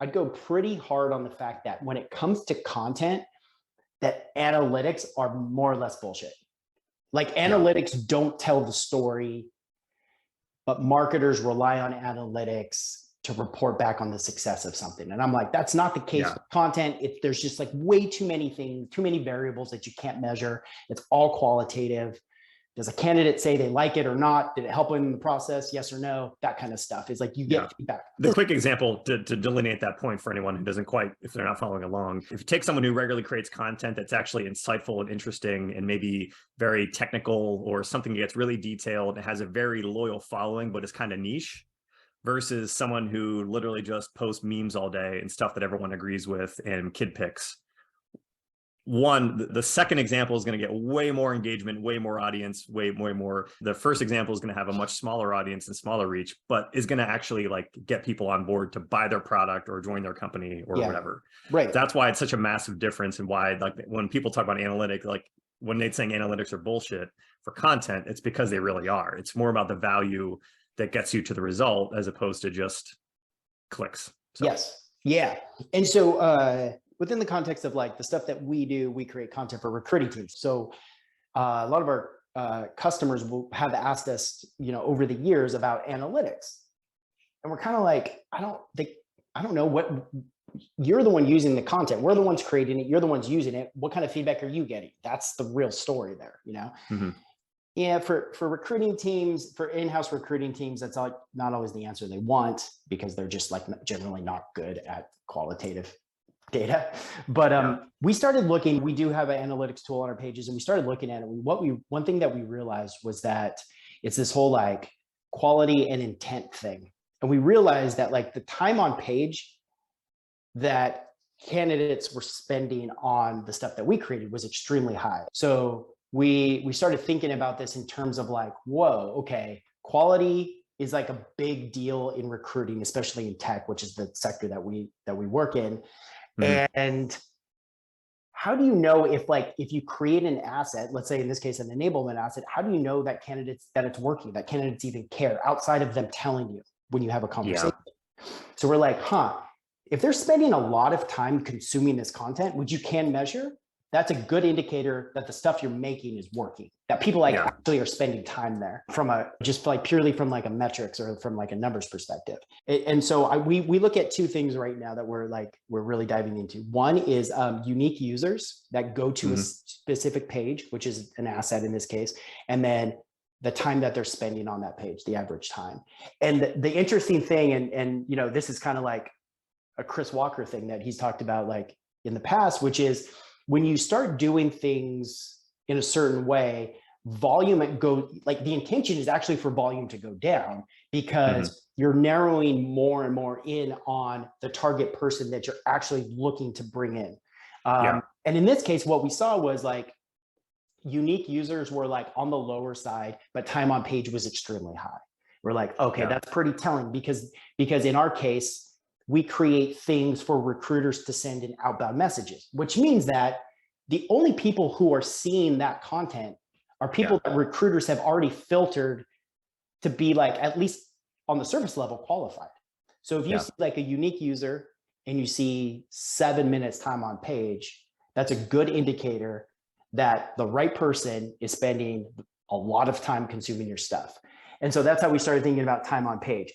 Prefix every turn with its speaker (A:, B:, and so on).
A: I'd go pretty hard on the fact that when it comes to content, that analytics are more or less bullshit. Like
B: Yeah.
A: analytics don't tell the story, but marketers rely on analytics to report back on the success of something. And I'm like, that's not the case
B: Yeah.
A: with content. There's just like way too many things, too many variables that you can't measure. It's all qualitative. Does a candidate say they like it or not? Did it help them in the process? Yes or no? That kind of stuff is like you get feedback.
B: The quick example to delineate that point for anyone who doesn't quite, if they're not following along, if you take someone who regularly creates content that's actually insightful and interesting and maybe very technical, or something that gets really detailed and has a very loyal following, but is kind of niche, versus someone who literally just posts memes all day and stuff that everyone agrees with and kid pics. The second example is going to get way more engagement, way more audience, way more. The first example is going to have a much smaller audience and smaller reach, but is going to actually like get people on board to buy their product or join their company or whatever.
A: Right.
B: That's why it's such a massive difference, and why like when people talk about analytics, like when they're saying analytics are bullshit for content, it's because they really are. It's more about the value that gets you to the result as opposed to just clicks.
A: So. Yes. Yeah. And so, within the context of like the stuff that we do, we create content for recruiting teams. So a lot of our customers will have asked us, over the years about analytics. And we're kind of like, I don't know what, you're the one using the content. We're the ones creating it. You're the ones using it. What kind of feedback are you getting? That's the real story there,
B: Mm-hmm.
A: Yeah, for recruiting teams, for in-house recruiting teams, that's not always the answer they want, because they're just like generally not good at qualitative data. But we started looking, we do have an analytics tool on our pages, and we started looking at it. One thing that we realized was that it's this whole like quality and intent thing. And we realized that like the time on page that candidates were spending on the stuff that we created was extremely high. So we started thinking about this in terms of like, whoa, okay, quality is like a big deal in recruiting, especially in tech, which is the sector that we work in. Mm-hmm. And how do you know if you create an asset, let's say in this case, an enablement asset, how do you know that it's working, that candidates even care outside of them telling you when you have a conversation? Yeah. So we're like, if they're spending a lot of time consuming this content, which you can measure, that's a good indicator that the stuff you're making is working, that people actually are spending time there purely from like a metrics or from like a numbers perspective. And so we look at two things right now that we're really diving into. One is unique users that go to a specific page, which is an asset in this case, and then the time that they're spending on that page, the average time. And the interesting thing, and this is kind of like a Chris Walker thing that he's talked about like in the past, which is when you start doing things in a certain way, the intention is actually for volume to go down, because you're narrowing more and more in on the target person that you're actually looking to bring in. And in this case, what we saw was like unique users were like on the lower side, but time on page was extremely high. We're like, okay, that's pretty telling, because in our case, we create things for recruiters to send in outbound messages, which means that the only people who are seeing that content are people that recruiters have already filtered to be like, at least on the surface level, qualified. So if you see like a unique user and you see 7 minutes time on page, that's a good indicator that the right person is spending a lot of time consuming your stuff. And so that's how we started thinking about time on page.